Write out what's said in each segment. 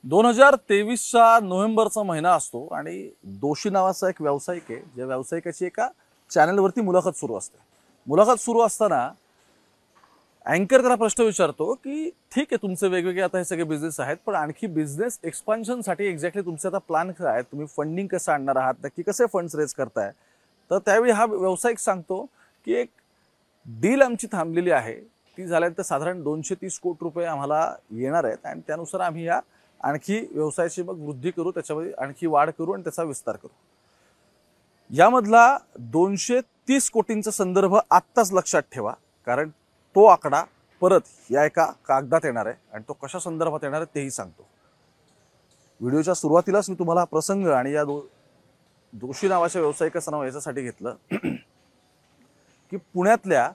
2023चा नोव्हेंबरचा महिना असतो आणि दोषी नावाचा एक व्यावसायिक आहे, ज्या व्यावसायिकाची एका चॅनलवरती मुलाखत सुरू असते. मुलाखत सुरू असताना अँकर त्याला प्रश्न विचारतो की ठीक आहे, तुमचे वेगवेगळे आता हे सगळे बिझनेस आहेत, पण आणखी बिझनेस एक्सपान्शनसाठी एक्झॅक्टली तुमचे आता प्लॅन काय आहेत, तुम्ही फंडिंग कसं आणणार आहात, नक्की कसे फंड्स रेज करताय. तर त्यावेळी हा व्यावसायिक सांगतो की एक डील आमची थांबलेली आहे, ती झाल्यानंतर साधारण 230 कोटी रुपये आम्हाला येणार आहेत आणि त्यानुसार आम्ही या आणखी व्यवसायाची मग वृद्धी करू, त्याच्यामध्ये आणखी वाढ करू आणि त्याचा विस्तार करू. यामधला 230 कोटींचा संदर्भ आत्ताच लक्षात ठेवा, कारण तो आकडा परत या एका कागदात येणार आहे आणि तो कशा संदर्भात येणार आहे तेही सांगतो. व्हिडिओच्या सुरुवातीलाच मी तुम्हाला प्रसंग आणि या दोषी नावाच्या व्यावसायिकाचं नाव याच्यासाठी घेतलं की पुण्यातल्या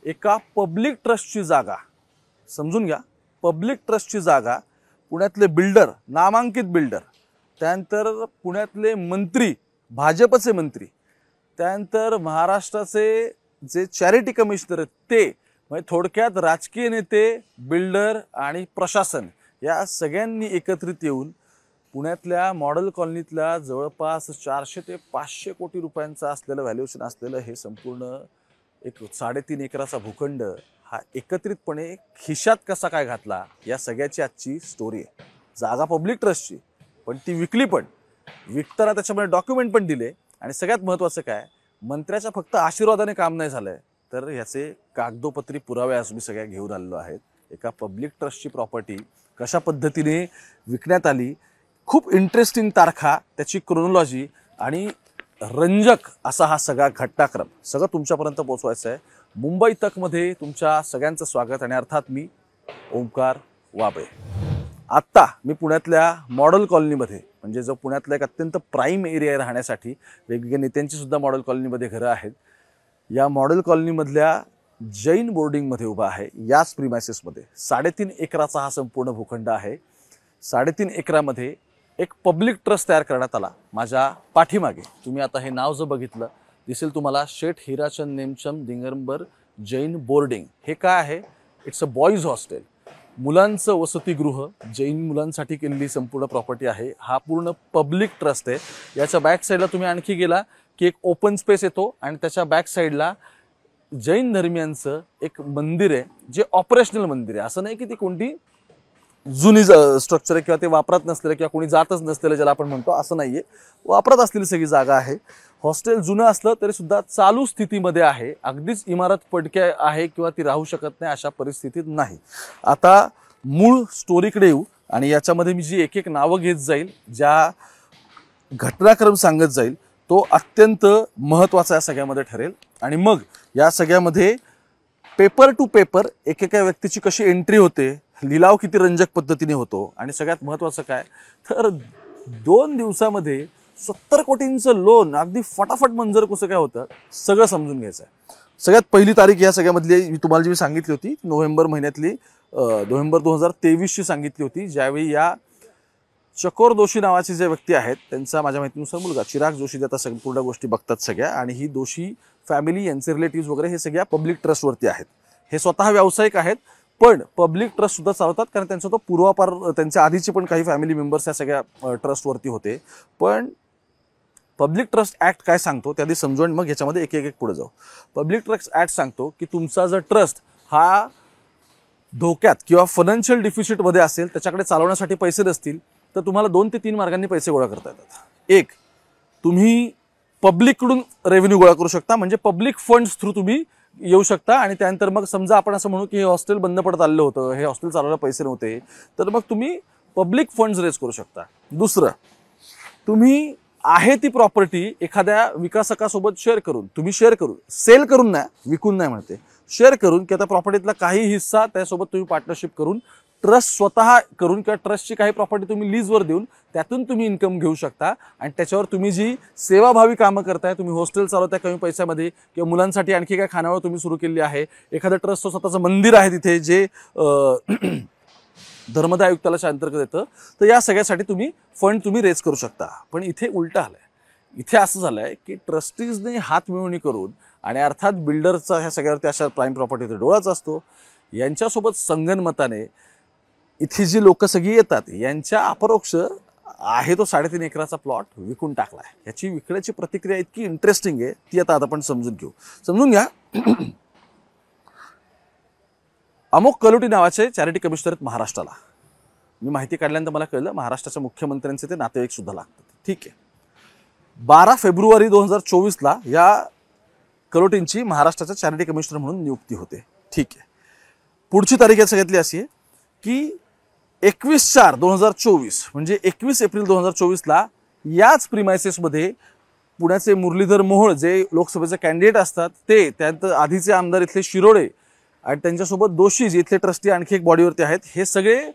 एका पब्लिक ट्रस्टची जागा, समजून घ्या, पब्लिक ट्रस्टची जागा, पुण्यातले बिल्डर, नामांकित बिल्डर, त्यानंतर पुण्यातले मंत्री, भाजपचे मंत्री, त्यानंतर महाराष्ट्राचे जे चॅरिटी कमिशनर आहेत ते, म्हणजे थोडक्यात राजकीय नेते, बिल्डर आणि प्रशासन या सगळ्यांनी एकत्रित येऊन पुण्यातल्या मॉडेल कॉलनीतल्या जवळपास 400 ते 500 कोटी रुपयांचं असलेलं व्हॅल्युएशन असलेलं हे संपूर्ण एक 3.5 एकराचा भूखंड हा एकत्रितपणे खिशात कसा काय घातला, या सगळ्याची आजची स्टोरी आहे. जागा पब्लिक ट्रस्टची, पण ती विकली, पण विकताना त्याच्यामध्ये डॉक्युमेंट पण दिले आणि सगळ्यात महत्त्वाचं काय, मंत्र्याच्या फक्त आशीर्वादाने काम नाही झालंय, तर ह्याचे कागदोपत्री पुरावे आज मी सगळ्या घेऊन आलेलो आहेत. एका पब्लिक ट्रस्टची प्रॉपर्टी कशा पद्धतीने विकण्यात आली, खूप इंटरेस्टिंग तारखा, त्याची क्रोनॉलॉजी आणि रंजक असा हा सगळा घटनाक्रम सगळं तुमच्यापर्यंत पोहोचवायचं आहे. मुंबई तकमध्ये तुमच्या सगळ्यांचं स्वागत आणि अर्थात मी ओंकार वाबळे. आत्ता मी पुण्यातल्या मॉडेल कॉलनीमध्ये, म्हणजे जो पुण्यातला एक अत्यंत प्राईम एरिया आहे राहण्यासाठी, वेगवेगळ्या नेत्यांची सुद्धा मॉडेल कॉलनीमध्ये घरं आहेत, या मॉडेल कॉलनीमधल्या जैन बोर्डिंगमध्ये उभा आहे. याच प्रिमायसेसमध्ये 3.5 एकराचा हा संपूर्ण भूखंड आहे. 3.5 एकरामध्ये एक पब्लिक ट्रस्ट तयार करण्यात आला. माझ्या पाठीमागे तुम्ही आता हे नाव जर बघितलं दिसेल तुम्हाला, शेठ हिराचंद नेमचंद दिगंबर जैन बोर्डिंग. हे काय आहे? इट्स अ बॉईज हॉस्टेल, मुलांचं वसतिगृह, जैन मुलांसाठी केलेली संपूर्ण प्रॉपर्टी आहे. हा पूर्ण पब्लिक ट्रस्ट आहे. याच्या बॅक साईडला तुम्ही आणखी गेला की एक ओपन स्पेस येतो आणि त्याच्या बॅक साईडला जैन धर्मियांचं एक मंदिर आहे, जे ऑपरेशनल मंदिर आहे. असं नाही की ती कोणती जुनी स्ट्रक्चर आहे किंवा ते वापरात नसलेलं किंवा कोणी जातच नसलेलं ज्याला आपण म्हणतो, असं नाहीये. वापरात असलेली सगळी जागा आहे. हॉस्टेल जुनं असलं तरी सुद्धा चालू स्थितीमध्ये आहे. अगदीच इमारत पडक्या आहे किंवा ती राहू शकत नाही अशा परिस्थितीत नाही. आता मूळ स्टोरीकडे येऊ आणि याच्यामध्ये मी जी एक एक नावं घेत जाईल, ज्या घटनाक्रम सांगत जाईल, तो अत्यंत महत्त्वाचा या सगळ्यामध्ये ठरेल. आणि मग या सगळ्यामध्ये पेपर टू पेपर एकेका व्यक्तीची कशी एंट्री होते, लिलाव किती रंजक पद्धतीने होतो आणि सगळ्यात महत्त्वाचं काय, तर 2 दिवसामध्ये 70 कोटींचं लोन अगदी फटाफट मंजूर कसं काय होतं, सगळं समजून घ्यायचं आहे. सगळ्यात पहिली तारीख या सगळ्यामधली तुम्हाला जी मी सांगितली होती, नोव्हेंबर महिन्यातली, नोव्हेंबर 2023ची सांगितली होती, ज्यावेळी या चकोर जोशी नावाचे जे व्यक्ती आहेत त्यांचा माझ्या माहितीनुसार मुलगा चिराग जोशी जे आता संपूर्ण गोष्टी बघतात सगळ्या, आणि ही दोषी फॅमिली, यांचे रिलेटिव्ह वगैरे हे सगळ्या पब्लिक ट्रस्टवरती आहेत. हे स्वतः व्यावसायिक आहेत, पण पब्लिक ट्रस्ट सुद्धा चालवतात, कारण त्यांचा तो पूर्वापार, त्यांच्या आधीचे पण काही फॅमिली मेंबर्स या सगळ्या ट्रस्टवरती होते. पण पब्लिक ट्रस्ट ॲक्ट काय सांगतो त्याआधी समजून मग ह्याच्यामध्ये एक एक पुढे जाऊ. पब्लिक ट्रस्ट ॲक्ट सांगतो की तुमचा जर ट्रस्ट हा धोक्यात किंवा फायनान्शियल डिफिसिटमध्ये असेल, त्याच्याकडे चालवण्यासाठी पैसे नसतील, तर तुम्हाला 2 ते 3 मार्गांनी पैसे गोळा करता येतात. एक, तुम्ही पब्लिककडून रेव्हेन्यू गोळा करू शकता, म्हणजे पब्लिक फंड्स थ्रू तुम्ही येऊ शकता. आणि त्यानंतर मग समजा आपण असं म्हणू की हे हॉस्टेल बंद पडत आलेलं होतं, हे हॉस्टेल चालवायला पैसे नव्हते, तर मग तुम्ही पब्लिक फंड्स रेज करू शकता. दुसरं, तुम्ही आहे ती प्रॉपर्टी एखाद्या विकासकासोबत शेअर करून, तुम्ही शेअर करून, सेल करून नाही, विकून नाही म्हणते, शेअर करून, की आता प्रॉपर्टीतला काही हिस्सा त्यासोबत तुम्ही पार्टनरशिप करून, ट्रस्ट स्वतः करून किंवा ट्रस्टची काही प्रॉपर्टी तुम्ही लीजवर देऊन त्यातून तुम्ही इन्कम घेऊ शकता. आणि त्याच्यावर तुम्ही जी सेवाभावी कामं करताय, तुम्ही हॉस्टेल चालवताय कमी पैशामध्ये, किंवा मुलांसाठी आणखी काय खानावळ तुम्ही सुरू केली आहे, एखादं ट्रस्टचं स्वतःचं मंदिर आहे तिथे जे धर्मदाय आयुक्तालयाच्या अंतर्गत येतं, तर या सगळ्यासाठी तुम्ही फंड तुम्ही रेज करू शकता. पण इथे उलटं आलंय. इथे असं झालंय की ट्रस्टीजने हात मिळवणी करून, आणि अर्थात बिल्डरचा ह्या सगळ्यावरती अशा प्राईम प्रॉपर्टीचा डोळाच असतो, यांच्यासोबत संगनमताने इथे जी लोक सगळी येतात यांच्या अपरोक्ष आहे तो 3.5 एकराचा प्लॉट विकून टाकला आहे. याची विकण्याची प्रतिक्रिया इतकी इंटरेस्टिंग आहे, ती आता आपण समजून घेऊ. समजून घ्या. अमोक कलोटी नावाचे चॅरिटी कमिशनर आहेत महाराष्ट्राला. मी माहिती काढल्यानंतर मला कळलं महाराष्ट्राच्या मुख्यमंत्र्यांचे ते नातेवाईक सुद्धा लागतात. ठीक आहे. 12 फेब्रुवारी 2024ला या कलोटींची महाराष्ट्राच्या चॅरिटी कमिशनर म्हणून नियुक्ती होते. ठीक आहे. पुढची तारीख या सगळ्यातली अशी आहे की 21/4/2024 म्हणजे 21 एप्रिल 2024ला याच प्रिमायसेसमध्ये पुण्याचे मुरलीधर मोहोळ जे लोकसभेचे कॅन्डिडेट असतात ते, त्यानंतर आधीचे आमदार इथले शिरोडे आणि त्यांच्यासोबत दोषी जे इथले ट्रस्टी आणखी एक बॉडीवरती आहेत, हे सगळे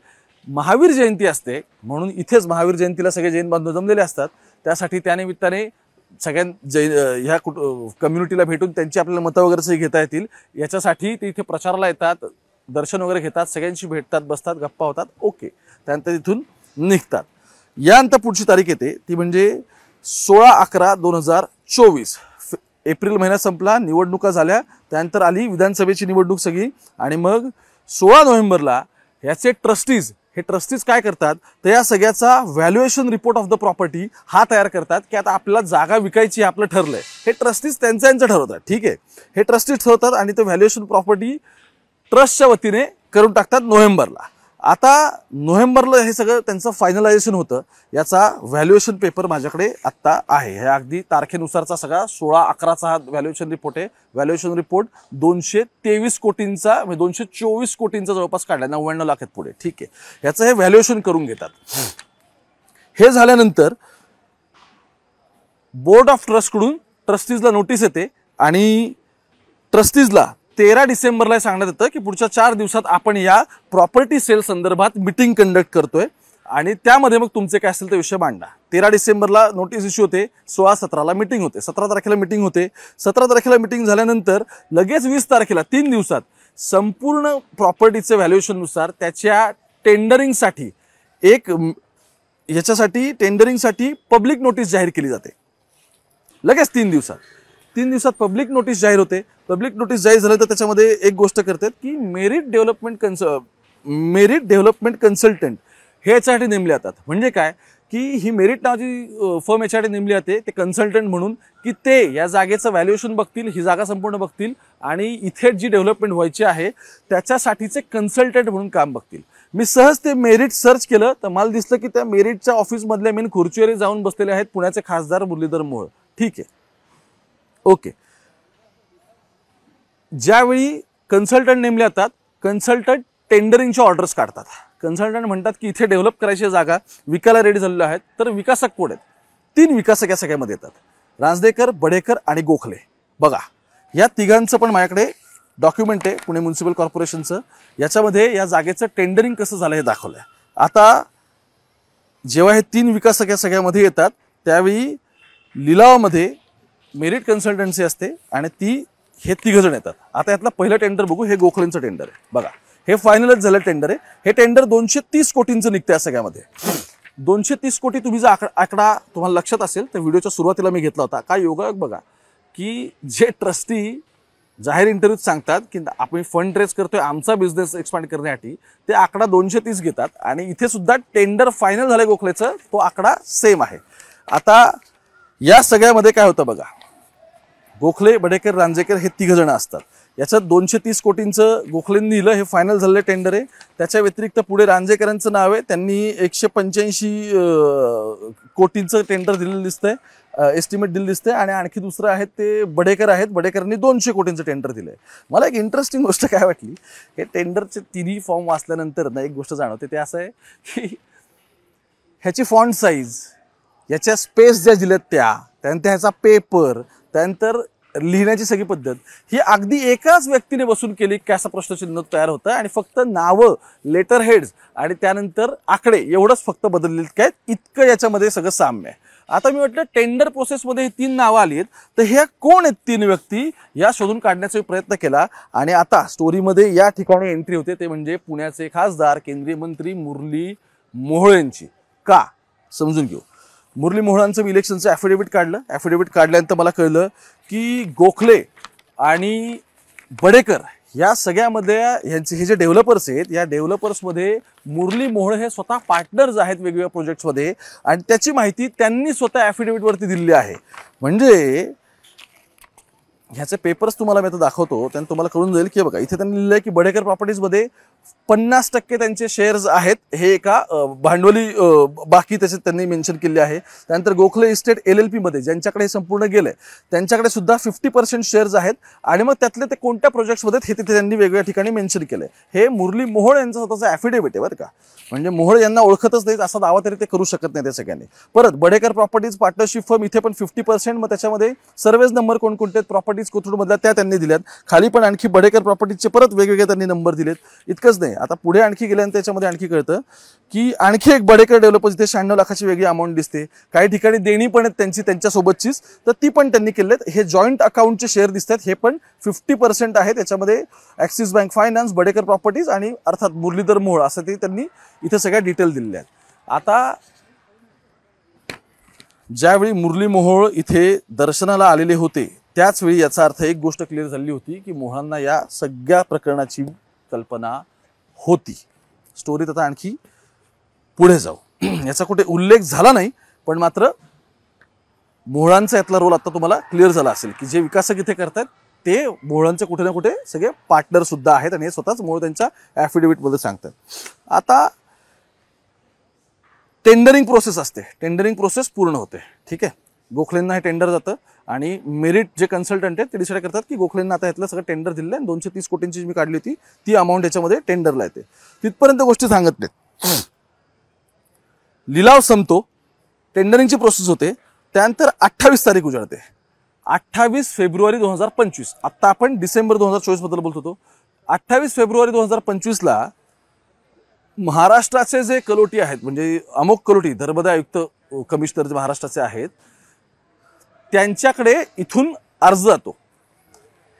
महावीर जयंती असते म्हणून इथेच महावीर जयंतीला सगळे जैन बांधव जमलेले असतात. त्यासाठी त्यानिमित्ताने ह्या कम्युनिटीला भेटून त्यांची आपल्याला मतं वगैरे घेता येतील याच्यासाठी ते इथे प्रचाराला येतात, दर्शन वगैरे घेतात, सगळ्यांशी भेटतात, बसतात, गप्पा होतात. ओके. त्यानंतर तिथून निघतात. यानंतर पुढची तारीख येते ती म्हणजे 16/11/2024. एप्रिल महिना संपला, निवडणुका झाल्या, त्यानंतर आली विधानसभेची निवडणूक सगळी आणि मग 16 नोव्हेंबरला याचे ट्रस्टीज, हे ट्रस्टीज काय करतात तर या सगळ्याचा valuation report of the property हा तयार करतात की आता आपल्याला जागा विकायची आपलं ठरलंय. हे ट्रस्टीज त्यांचं ठरवतात. ठीक आहे. हे ट्रस्टीज ठरवतात आणि ते व्हॅल्युएशन प्रॉपर्टी ट्रस्टच्या वतीने करून टाकतात नोव्हेंबरला. आता नोव्हेंबरला हे सगळं त्यांचं फायनलायझेशन होतं. याचा व्हॅल्युएशन पेपर माझ्याकडे आत्ता आहे. हे अगदी तारखेनुसारचा सगळा 16/11चा हा व्हॅल्युएशन रिपोर्ट आहे. व्हॅल्युएशन रिपोर्ट 223 कोटींचा म्हणजे 224 कोटींचा जवळपास काढला, 99 लाख आहेत पुढे. ठीक आहे. याचं हे व्हॅल्युएशन करून घेतात. हे झाल्यानंतर बोर्ड ऑफ ट्रस्टकडून ट्रस्टीजला नोटीस येते आणि ट्रस्टीजला 13 डिसेंबरला सांगण्यात येतं की पुढच्या 4 दिवसात आपण या प्रॉपर्टी सेल संदर्भात मीटिंग कंडक्ट करतोय आणि त्यामध्ये मग तुमचे काय असेल ते विषय मांडा. 13 डिसेंबरला नोटीस इश्यू होते, 16-17ला मीटिंग होते, 17 तारखेला मीटिंग होते. 17 तारखेला मीटिंग झाल्यानंतर लगेच 20 तारखेला 3 दिवसात संपूर्ण प्रॉपर्टीचे व्हॅल्युएशननुसार त्याच्या टेंडरिंगसाठी टेंडरिंगसाठी पब्लिक नोटीस जाहीर केली जाते. लगेच 3 दिवसात पब्लिक नोटीस जाहीर होते. पब्लिक नोटीस जाहीर झालं तर त्याच्यामध्ये एक गोष्ट करतात की मेरिट डेव्हलपमेंट कन्सल्टंट हे याच्यासाठी नेमले जातात. म्हणजे काय की ही मेरिट नावाची फर्म याच्यासाठी नेमली जाते ते कन्सल्टंट म्हणून की ते या जागेचं व्हॅल्युएशन बघतील, ही जागा संपूर्ण बघतील आणि इथे जी डेव्हलपमेंट व्हायची आहे त्याच्यासाठीचे कन्सल्टंट म्हणून काम बघतील. मी सहज ते मेरिट सर्च केलं तर मला दिसलं की त्या मेरिटच्या ऑफिसमधल्या मेन खुर्चीवर जाऊन बसलेले आहेत पुण्याचे खासदार मुरलीधर मोहोळ. ठीक आहे. ओके. ज्यावेळी कन्सल्टंट नेमले जातात, कन्सल्टंट टेंडरिंगच्या ऑर्डर्स काढतात. कन्सल्टंट म्हणतात की इथे डेव्हलप करायची जागा विकायला रेडी झालेल्या आहेत. तर विकासक कोण आहेत? 3 विकासक या सगळ्यामध्ये येतात, रांजणेकर, बडेकर आणि गोखले. बघा या तिघांचं पण माझ्याकडे डॉक्युमेंट आहे पुणे म्युनिसिपल कॉर्पोरेशनचं. याच्यामध्ये या जागेचं टेंडरिंग कसं झालं हे दाखवलंय. आता जेव्हा हे 3 विकासक या सगळ्यामध्ये येतात त्यावेळी लिलावामध्ये मेरिट कन्सल्टन्सी असते आणि हे 3 जण येतात. आता यातलं पहिलं टेंडर बघू. हे गोखलेंचं टेंडर आहे. बघा हे फायनलच झालं टेंडर आहे. हे टेंडर 230 कोटींचं निघतं या सगळ्यामध्ये. 230 कोटी तुम्ही जर आकडा तुम्हाला लक्षात असेल तर व्हिडिओच्या सुरुवातीला मी घेतला होता. काय योगायोग बघा की जे ट्रस्टी जाहीर इंटरव्ह्यूत सांगतात की आपण फंड रेज करतोय आमचा बिझनेस एक्सपांड करण्यासाठी, ते आकडा 230 घेतात आणि इथे सुद्धा टेंडर फायनल झालंय गोखलेचं, तो आकडा सेम आहे. आता या सगळ्यामध्ये काय होतं बघा, गोखले, बडेकर, रांजेकर हे 3 जण असतात. याच्यात 230 कोटींचं गोखलेंनी दिलं, हे फायनल झालेलं टेंडर आहे. त्याच्या व्यतिरिक्त पुढे रांजेकरांचं नाव आहे, त्यांनी 185 कोटींचं टेंडर दिलेलं दिसतंय, एस्टिमेट दिलं दिसतंय. आणि आणखी दुसरं आहे ते बडेकर आहेत, बडेकरांनी 200 कोटींचं टेंडर दिलंय. मला एक इंटरेस्टिंग गोष्ट काय वाटली, हे टेंडरचे 3 फॉर्म वाचल्यानंतर ना एक गोष्ट जाणवते, ते असं आहे की ह्याची फॉन्ट साईज, याच्या स्पेस ज्या दिल्यात त्यानंतर ह्याचा पेपर, त्यानंतर लिहिण्याची सगळी पद्धत ही अगदी एकाच व्यक्तीने बसून केली की असं प्रश्नचिन्ह तयार होतं आणि फक्त नावं, लेटर हेड्स आणि त्यानंतर आकडे एवढंच फक्त बदललेत काय, इतकं याच्यामध्ये सगळं साम्य आहे. आता मी म्हटलं टेंडर प्रोसेसमध्ये ही 3 नावं आली आहेत, तर ह्या कोण आहेत 3 व्यक्ती या शोधून काढण्याचा प्रयत्न केला. आणि आता स्टोरीमध्ये या ठिकाणी एंट्री होते ते म्हणजे पुण्याचे खासदार केंद्रीय मंत्री मुरली मोहोळ यांची. का समजून घेऊ. मुरली मोहोळांचं मी इलेक्शनचं ॲफिडेव्हिट काढलं. ॲफिडेव्हिट काढल्यानंतर मला कळलं की गोखले आणि बडेकर या सगळ्यामध्ये हे जे डेव्हलपर्स आहेत, या डेव्हलपर्समध्ये मुरली मोहोळ हे स्वतः पार्टनर्स आहेत वेगवेगळ्या प्रोजेक्ट्समध्ये, आणि त्याची माहिती त्यांनी स्वतः ॲफिडेव्हिटवरती दिलेली आहे. म्हणजे ह्याचे पेपर्स तुम्हाला मी आता दाखवतो, त्याने तुम्हाला कळून जाईल की बघा, इथे त्यांनी लिहिलं आहे की बडेकर प्रॉपर्टीजमध्ये 50% त्यांचे शेअर्स आहेत, हे एका भांडवली बाकी त्याचे त्यांनी मेन्शन केले आहे. त्यानंतर गोखले इस्टेट LLP मध्ये ज्यांच्याकडे हे संपूर्ण गेलंय त्यांच्याकडे सुद्धा 50% शेअर्स आहेत. आणि मग त्यातले ते कोणत्या प्रोजेक्ट्समध्ये हे तिथे त्यांनी वेगवेगळ्या ठिकाणी मेन्शन केलंय. हे मुरली मोहोळ यांचं स्वतःचं ॲफिडेव्हिट आहे बरं का. म्हणजे मोहोळ यांना ओळखतच नाहीत असा दावा तरी ते करू शकत नाही त्या सगळ्यांनी. परत बडेकर प्रॉपर्टीज पार्टनरशिप फर्म, इथे पण 50%. मग त्याच्यामध्ये सर्वेज नंबर कोणकोणते आहेत प्रॉपर्टीज कोथरूडमधल्या त्या त्यांनी दिल्यात. खाली पण आणखी बडेकर प्रॉपर्टीजचे परत वेगवेगळे त्यांनी नंबर दिलेत. इतकंच नाही, आता पुढे आणखी गेल्यानंतर त्याच्यामध्ये आणखी कळतं की आणखी एक बडेकर डेव्हलपर्स इथे 96 लाखाची वेगळी अमाऊंट दिसते. काही ठिकाणी देणी पण आहेत त्यांची त्यांच्यासोबतचीच, तर ती पण त्यांनी केलेत. हे जॉईंट अकाउंटचे शेअर दिसतात, हे पण 50% आहे. त्याच्यामध्ये axis bank finance, Badekar properties आणि अर्थात मुरलीधर मोहोळ असं ते त्यांनी इथे सगळ्या डिटेल दिलेल्या आहेत. आता ज्यावेळी मुरली मोहोळ इथे दर्शनाला आलेले होते त्याच वेळी याचा अर्थ एक गोष्ट क्लिअर झाली होती की मोहळांना या सगळ्या प्रकरणाची कल्पना होती. स्टोरीत आता आणखी पुढे जाऊ. याचा कुठे उल्लेख झाला नाही, पण मात्र मोहळांचा यातला रोल आता तुम्हाला क्लिअर झाला असेल की जे विकासक इथे करतात ते मोहळांचे कुठे ना कुठे सगळे पार्टनर सुद्धा आहेत, आणि हे स्वतःच मोहोळ त्यांच्या ॲफिडेव्हिटमध्ये सांगतात. आता टेंडरिंग प्रोसेस असते, टेंडरिंग प्रोसेस पूर्ण होते. ठीक आहे, गोखलेंना हे टेंडर जातं आणि मेरिट जे कन्सल्टंट आहेत ते डिसाईड करतात की गोखलेंना आता यातलं सगळं टेंडर दिलेलं आहे. 230 कोटींची मी काढली होती ती अमाऊंट याच्यामध्ये टेंडरला येते. तिथपर्यंत गोष्टी सांगत नाहीत. लिलाव संपतो, टेंडरिंगची प्रोसेस होते. त्यानंतर 28 तारीख उजाडते, 28 फेब्रुवारी 2025. आत्ता आपण डिसेंबर 2024 बद्दल बोलत होतो. 28 फेब्रुवारी 2025ला महाराष्ट्राचे जे कलोटी आहेत, म्हणजे अमोक कलोटी धर्मदाय आयुक्त कमिशनर जे महाराष्ट्राचे आहेत, त्यांच्याकडे इथून अर्ज जातो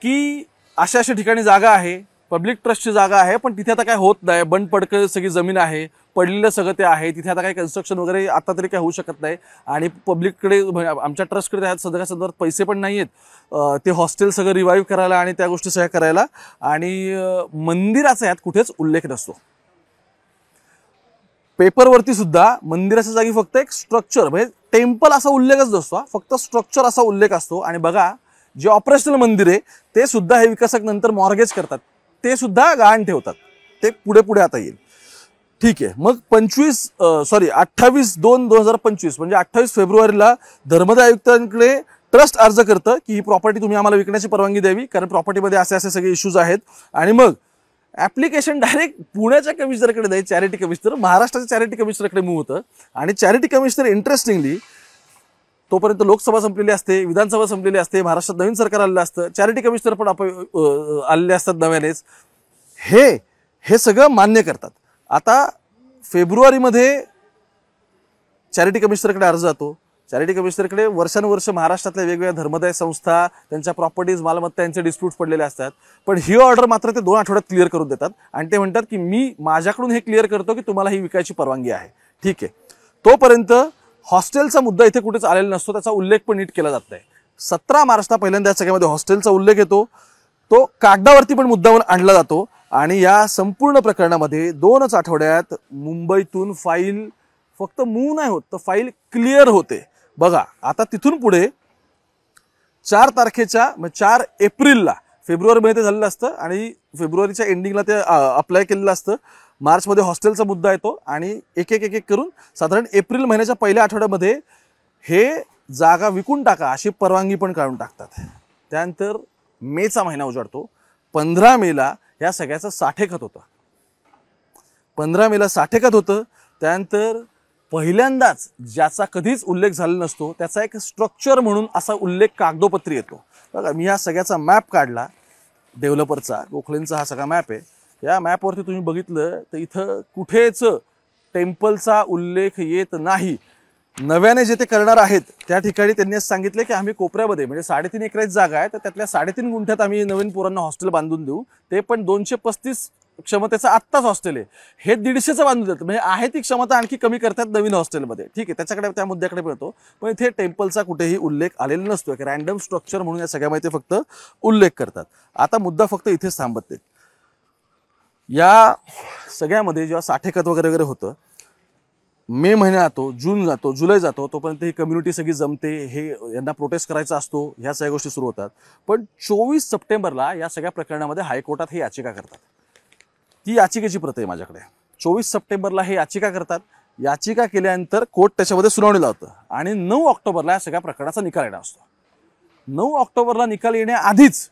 की अशा अशा ठिकाणी जागा आहे, पब्लिक ट्रस्टची जागा आहे, पण तिथे आता काय होत नाही, बंद पडकं सगळी जमीन आहे, पडलेलं सगळं ते आहे, तिथे आता काही कन्स्ट्रक्शन वगैरे आता तरी काय होऊ शकत नाही, आणि पब्लिककडे आमच्या ट्रस्टकडे त्या सगळ्या संदर्भात पैसे पण नाही आहेत ते हॉस्टेल सगळं रिवाईव्ह करायला आणि त्या गोष्टी सगळ्या करायला. आणि मंदिराचा यात कुठेच उल्लेख नसतो. पेपरवरती सुद्धा मंदिराच्या जागी फक्त एक स्ट्रक्चर, म्हणजे टेम्पल असा उल्लेखच नसतो, फक्त स्ट्रक्चर असा उल्लेख असतो. आणि बघा, जे ऑपरेशनल मंदिर आहे ते सुद्धा हे विकासक नंतर मॉर्गेज करतात, ते सुद्धा गहाण ठेवतात. ते पुढे पुढे आता येईल. ठीक आहे, मग 28/2/2025 म्हणजे 28 फेब्रुवारीला धर्मदाय आयुक्तांकडे ट्रस्ट अर्ज करतं की ही प्रॉपर्टी तुम्ही आम्हाला विकण्याची परवानगी द्यावी, कारण प्रॉपर्टीमध्ये असे असे सगळे इश्यूज आहेत. आणि मग ॲप्लिकेशन डायरेक्ट पुण्याच्या कमिशनरकडे नाही, चॅरिटी कमिशनर, महाराष्ट्राच्या चॅरिटी कमिशनरकडे मूव्ह होतं. आणि चॅरिटी कमिशनर इंटरेस्टिंगली तोपर्यंत लोकसभा संपलेली असते, विधानसभा संपलेली असते, महाराष्ट्रात नवीन सरकार आलेलं असतं, चॅरिटी कमिशनर पण आलेले असतात नव्यानेच. हे सगळं मान्य करतात. आता फेब्रुवारीमध्ये चॅरिटी कमिशनरकडे अर्ज जातो. चॅरिटी कमिशनरकडे वर्षानुवर्ष महाराष्ट्रातल्या वेगवेगळ्या धर्मदाय संस्था, त्यांच्या प्रॉपर्टीज, मालमत्ता यांचे डिस्प्यूट्स पडलेले असतात. पण ही ऑर्डर मात्र ते 2 आठवड्यात क्लिअर करून देतात आणि ते म्हणतात की मी माझ्याकडून हे क्लिअर करतो की तुम्हाला ही विकायची परवानगी आहे. ठीक आहे, तोपर्यंत हॉस्टेलचा मुद्दा इथे कुठेच आलेला नसतो, त्याचा उल्लेख पण नीट केला जात नाही. 17 मार्चला पहिल्यांदा सगळ्यामध्ये हॉस्टेलचा उल्लेख येतो, तो कागदावरती पण मुद्दावर आणला जातो. आणि या संपूर्ण प्रकरणामध्ये 2च आठवड्यात मुंबईतून फाईल फक्त मूव्ह नाही होत, तर फाईल क्लिअर होते. बघा, आता तिथून पुढे 4 तारखेच्या 4 एप्रिलला, फेब्रुवारीमध्ये ते झालेलं असतं आणि फेब्रुवारीच्या एंडिंगला ते अप्लाय केलेलं असतं. मार्चमध्ये हॉस्टेलचा मुद्दा येतो आणि एक एक करून साधारण एप्रिल महिन्याच्या पहिल्या आठवड्यामध्ये हे जागा विकून टाका अशी परवानगी पण काढून टाकतात. त्यानंतर मेचा महिना उजाडतो. 15 मेला या सगळ्याचं साठेखत होतं. 15 मेला साठेखत होतं. त्यानंतर पहिल्यांदाच ज्याचा कधीच उल्लेख झालेला नसतो त्याचा एक स्ट्रक्चर म्हणून असा उल्लेख कागदोपत्री येतो. बघा, मी हा सगळ्याचा मॅप काढला डेव्हलपरचा, गोखलेंचा हा सगळा मॅप आहे. या मॅपवरती तुम्ही बघितलं तर इथं कुठेच टेम्पलचा उल्लेख येत नाही. नव्याने जे ते करणार आहेत त्या ठिकाणी त्यांनी सांगितले की आम्ही कोपऱ्यामध्ये, म्हणजे 3.5 एकराची जागा आहे, तर त्यातल्या 3.5 गुंठ्यात आम्ही नवीन पोरांना हॉस्टेल बांधून देऊ, ते पण 235 क्षमतेचं आत्ताच हॉस्टेल आहे, हे 150चं बांधून देतात, म्हणजे आहे ती क्षमता आणखी कमी करतात नवीन हॉस्टेलमध्ये. ठीक आहे, त्याच्याकडे त्या मुद्द्याकडे मिळतो, पण इथे टेम्पलचा कुठेही उल्लेख आलेला नसतो. एक रॅन्डम स्ट्रक्चर म्हणून या सगळ्यामध्ये फक्त उल्लेख करतात. आता मुद्दा फक्त इथेच थांबत नाही. या सगळ्यामध्ये जेव्हा साठेखत वगैरे वगैरे होतं, मे महिना जातो, जून जातो, जुलै जातो, तोपर्यंत ही कम्युनिटी सगळी जमते, हे यांना प्रोटेस्ट करायचा असतो, ह्या सगळ्या गोष्टी सुरू होतात. पण 24 सप्टेंबरला या सगळ्या प्रकरणामध्ये हायकोर्टात हे याचिका करतात. ती याचिकेची प्रत आहे माझ्याकडे. 24 सप्टेंबरला हे याचिका करतात. याचिका केल्यानंतर कोर्ट त्याच्यामध्ये सुनावणी लावतं आणि 9 ऑक्टोबरला या सगळ्या प्रकरणाचा निकाल येणार असतो. 9 ऑक्टोबरला निकाल येण्याआधीच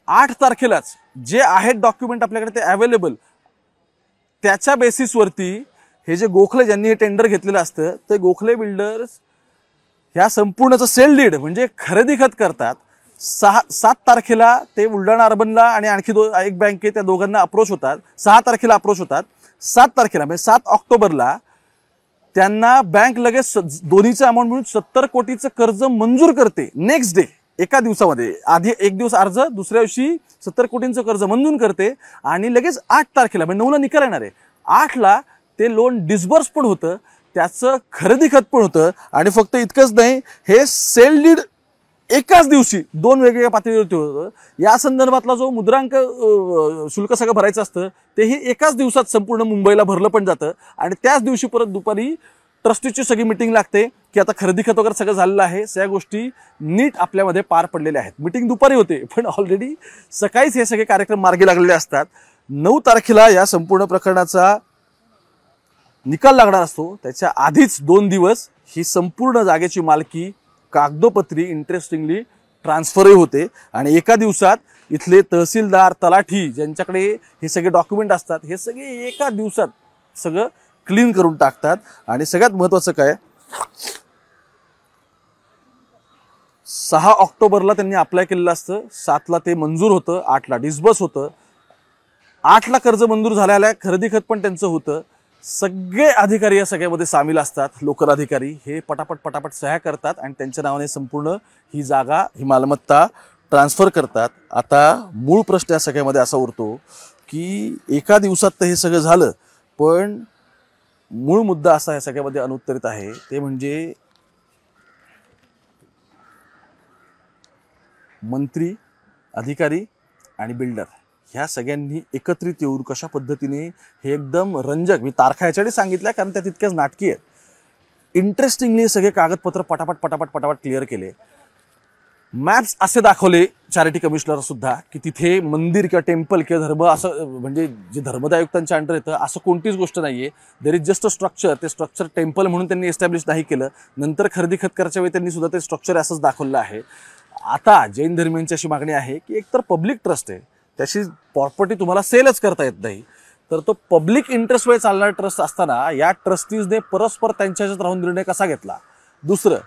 8 तारखेलाच जे आहेत डॉक्युमेंट आपल्याकडे ते अवेलेबल, त्याच्या बेसिसवरती हे जे गोखले ज्यांनी हे टेंडर घेतलेलं असतं, ते गोखले बिल्डर्स ह्या संपूर्णचं सेल डीड म्हणजे खरेदी खत करतात. 7 तारखेला ते बुलढाणा अर्बनला आणि आणखी एक बँके त्या दोघांना अप्रोच होतात. 6 तारखेला अप्रोच होतात. 7 तारखेला म्हणजे 7 ऑक्टोबरला त्यांना बँक लगेच दोन्हीचं अमाऊंट मिळून 70 कोटीचं कर्ज मंजूर करते. नेक्स्ट डे, एका दिवसामध्ये, आधी एक दिवस अर्ज, दुसऱ्या दिवशी 70 कोटींचं कर्ज मंजूर करते आणि लगेच 8 तारखेला म्हणजे 9ला निकाल येणार आहे, 8ला ते लोन डिस्बर्स पण होतं, त्याचं खरेदी खत पण होतं. आणि फक्त इतकंच नाही, हे सेल डीड एकाच दिवशी 2 वेगवेगळ्या पातळीवरती होतं. या संदर्भातला जो मुद्रांक शुल्क सगळं भरायचं असतं, तेही एकाच दिवसात संपूर्ण मुंबईला भरलं पण जातं. आणि त्याच दिवशी परत दुपारी ट्रस्टीची सगळी मिटिंग लागते की आता खरेदी खत वगैरे सगळं झालेलं आहे, सगळ्या गोष्टी नीट आपल्यामध्ये पार पडलेल्या आहेत. मिटिंग दुपारी होते, पण ऑलरेडी सकाळीच हे सगळे कार्यक्रम मार्गी लागलेले असतात. 9 तारखेला या संपूर्ण प्रकरणाचा निकाल लागणार असतो. त्याच्या आधीच 2 दिवस ही संपूर्ण जागेची मालकी कागदोपत्री इंटरेस्टिंगली ट्रान्सफरही होते आणि एका दिवसात इथले तहसीलदार, तलाठी ज्यांच्याकडे हे सगळे डॉक्युमेंट असतात, हे सगळे एका दिवसात सगळं क्लीन करून टाकतात. आणि सगळ्यात महत्त्वाचं काय, 6 ऑक्टोबरला त्यांनी अप्लाय केलेलं असतं, 7ला ते मंजूर होतं, 8ला डिस्बर्स होतं, 8ला कर्ज मंजूर झाल्याला खरेदी खत पण त्यांचं होतं. सगळे अधिकारी या सगळ्यामध्ये सामील असतात. लोकल अधिकारी हे पटापट पटापट सह्या करतात आणि त्यांच्या नावाने संपूर्ण ही जागा, ही मालमत्ता ट्रान्सफर करतात. आता मूळ प्रश्न या सगळ्यामध्ये असा उरतो की एका दिवसात तर हे सगळं झालं, पण मूळ मुद्दा असा या सगळ्यामध्ये अनुत्तरित आहे, ते म्हणजे मंत्री, अधिकारी आणि बिल्डर ह्या सगळ्यांनी एकत्रित येऊन कशा पद्धतीने हे एकदम रंजक, मी तारखा याच्यासाठी सांगितल्या कारण त्या तितक्याच नाटकी आहेत, इंटरेस्टिंगली सगळे कागदपत्र पटापट पटापट पटापट क्लिअर केले. मॅप्स असे दाखवले चॅरिटी कमिशनर सुद्धा की तिथे मंदिर किंवा टेम्पल किंवा धर्म असं म्हणजे जे धर्मदायुक्तांच्या अंडर येतं असं कोणतीच गोष्ट नाहीये. There is just a structure. ते स्ट्रक्चर टेम्पल म्हणून त्यांनी एस्टॅब्लिश नाही केलं. नंतर खरेदी खत करायच्या वेळी त्यांनी सुद्धा ते स्ट्रक्चर असंच दाखवलं आहे. आता जैन धर्मीयांची अशी मागणी आहे की एकतर पब्लिक ट्रस्ट आहे, त्याची प्रॉपर्टी तुम्हाला सेलच करता येत नाही, तर तो पब्लिक इंटरेस्ट वे चालणारा ट्रस्ट असताना या ट्रस्टीजने परस्पर त्यांच्या ह्याच्यात राहून निर्णय कसा घेतला. दुसरं,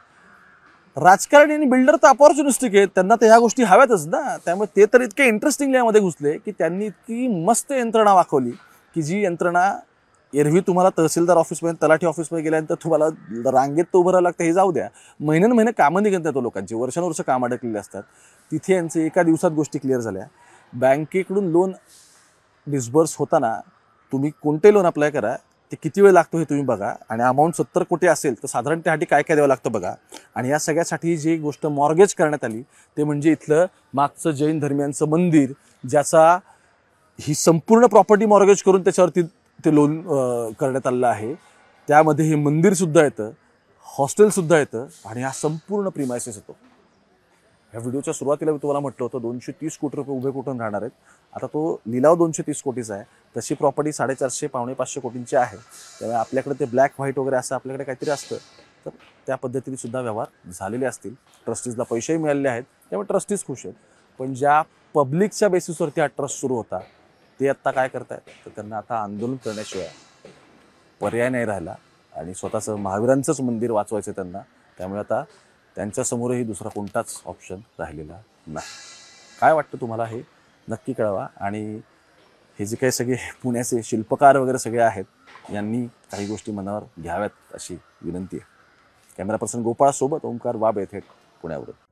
राजकारणी आणि बिल्डर तर अपॉर्च्युनिस्टिक आहेत, त्यांना तर ह्या गोष्टी हव्यातच ना, त्यामुळे ते तर इतके इंटरेस्टिंगली यामध्ये घुसले की त्यांनी इतकी मस्त यंत्रणा दाखवली की जी यंत्रणा एरवी तुम्हाला तहसीलदार ऑफिसमध्ये, तलाठी ऑफिसमध्ये गेल्यानंतर तुम्हाला रांगेत तर उभं राहावं लागतं, हे जाऊ द्या, महिने कामं निघत येतो लोकांची, वर्षानुवर्ष कामं अडकलेली असतात. तिथे यांचे एका दिवसात गोष्टी क्लिअर झाल्या. बँकेकडून लोन डिस्बर्स होताना तुम्ही कोणते लोन अप्लाय करा, ते किती वेळ लागतो हे तुम्ही बघा, आणि अमाऊंट 70 कोटी असेल तर साधारण त्यासाठी काय काय द्यावं लागतं बघा. आणि या सगळ्यासाठी जी गोष्ट मॉर्गेज करण्यात आली ते म्हणजे इथलं मागचं जैन धर्मियांचं मंदिर, ज्याचा ही संपूर्ण प्रॉपर्टी मॉर्गेज करून त्याच्यावरती ते लोन करण्यात आलेलं आहे. त्यामध्ये हे मंदिरसुद्धा येतं, हॉस्टेलसुद्धा येतं आणि हा संपूर्ण प्रिमायसेस येतो. ह्या व्हिडिओच्या सुरुवातीला मी तुम्हाला म्हटलं होतं 230 कोटी रुपये उभे कुठून राहणार आहेत. आता तो लिलाव 230 कोटीचा आहे, तशी प्रॉपर्टी 450 पावणे 500 कोटींची आहे. त्यामुळे आपल्याकडे ते ब्लॅक व्हाईट वगैरे असं आपल्याकडे काहीतरी असतं, तर त्या पद्धतीने सुद्धा व्यवहार झालेले असतील. ट्रस्टीजला पैसेही मिळालेले आहेत, त्यामुळे ट्रस्टीज खुश आहेत. पण ज्या पब्लिकच्या बेसिसवरती हा ट्रस्ट सुरू होता ते आत्ता काय करतायत, तर त्यांना आता आंदोलन करण्याशिवाय पर्याय नाही राहिला आणि स्वतःचं महावीरांचंच मंदिर वाचवायचं त्यांना. त्यामुळे आता त्यांच्यासमोरही दुसरा कोणताच ऑप्शन राहिलेला नाही. काय वाटतं तुम्हाला हे नक्की कळवा. आणि हे जे काही सगळे पुण्याचे शिल्पकार वगैरे सगळे आहेत, यांनी काही गोष्टी मनावर घ्याव्यात अशी विनंती आहे. कॅमेरा पर्सन गोपाळसोबत ओंकार वाबे थेट पुण्यावरून.